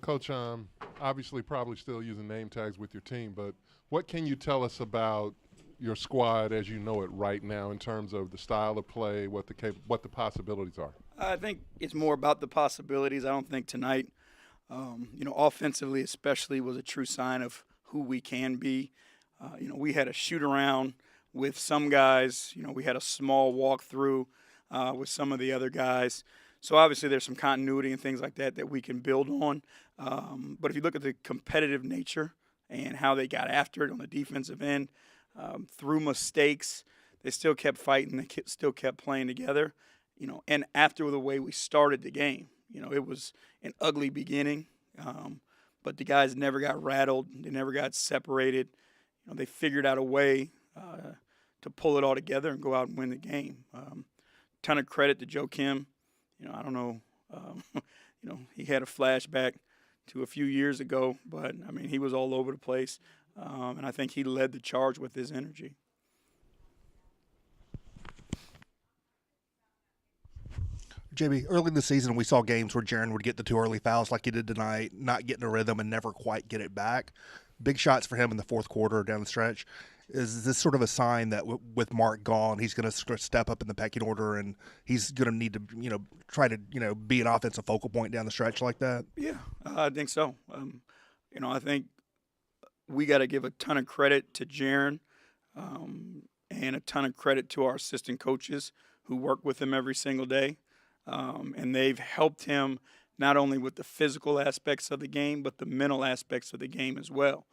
Coach, obviously probably still using name tags with your team, but what can you tell us about your squad as you know it right now in terms of the style of play, what the possibilities are? I think it's more about the possibilities. I don't think tonight, offensively especially, was a true sign of who we can be. We had a shoot around with some guys. We had a small walkthrough with some of the other guys. So obviously there's some continuity and things like that that we can build on. But if you look at the competitive nature and how they got after it on the defensive end, through mistakes, they still kept fighting. Still kept playing together. And after the way we started the game, it was an ugly beginning, but the guys never got rattled. They never got separated. They figured out a way to pull it all together and go out and win the game. Ton of credit to Joe Kim. I don't know. He had a flashback to a few years ago, but I mean, he was all over the place, and I think he led the charge with his energy. JB, early in the season, we saw games where Jaren would get the two early fouls like he did tonight, not get in a rhythm and never quite get it back. Big shots for him in the fourth quarter down the stretch. Is this sort of a sign that with Mark gone, he's going to step up in the pecking order and he's going to need to, try to, be an offensive focal point down the stretch like that? Yeah, I think so. I think we got to give a ton of credit to Jaren and a ton of credit to our assistant coaches who work with him every single day. And they've helped him not only with the physical aspects of the game, but the mental aspects of the game as well.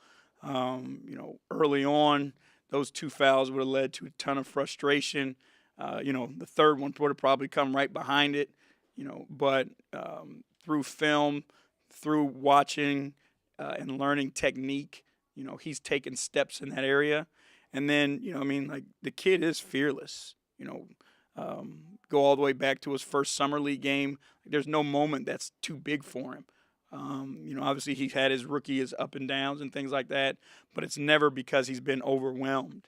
Early on, those two fouls would have led to a ton of frustration. The third one would have probably come right behind it, but through film, through watching and learning technique, he's taken steps in that area. And then, the kid is fearless, go all the way back to his first summer league game. There's no moment that's too big for him. Obviously he's had his up and downs and things like that, but it's never because he's been overwhelmed.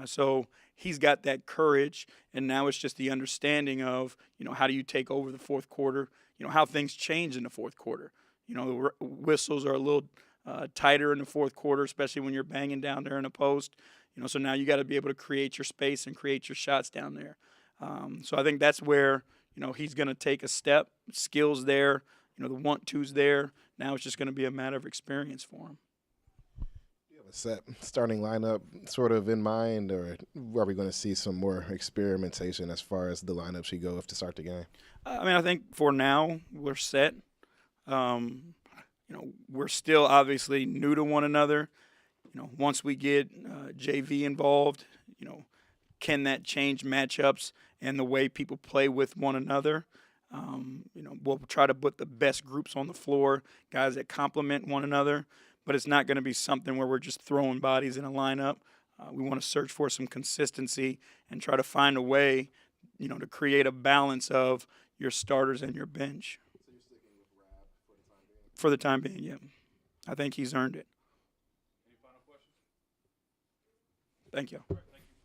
So he's got that courage, and now it's just the understanding of, how do you take over the fourth quarter, how things change in the fourth quarter. The whistles are a little tighter in the fourth quarter, especially when you're banging down there in the post. So now you got to be able to create your space and create your shots down there. So I think that's where, he's going to take a step. Skills there, the want-to's there. Now it's just going to be a matter of experience for him. Do you have a set starting lineup sort of in mind, or are we going to see some more experimentation as far as the lineups you go to start the game? I think for now we're set. We're still obviously new to one another. Once we get JV involved, can that change matchups and the way people play with one another? We'll try to put the best groups on the floor, guys that complement one another, but it's not going to be something where we're just throwing bodies in a lineup. We want to search for some consistency and try to find a way, to create a balance of your starters and your bench. So you're sticking with Rab for the time being? For the time being, yeah. I think he's earned it. Any final questions? Thank you. All right, thank you.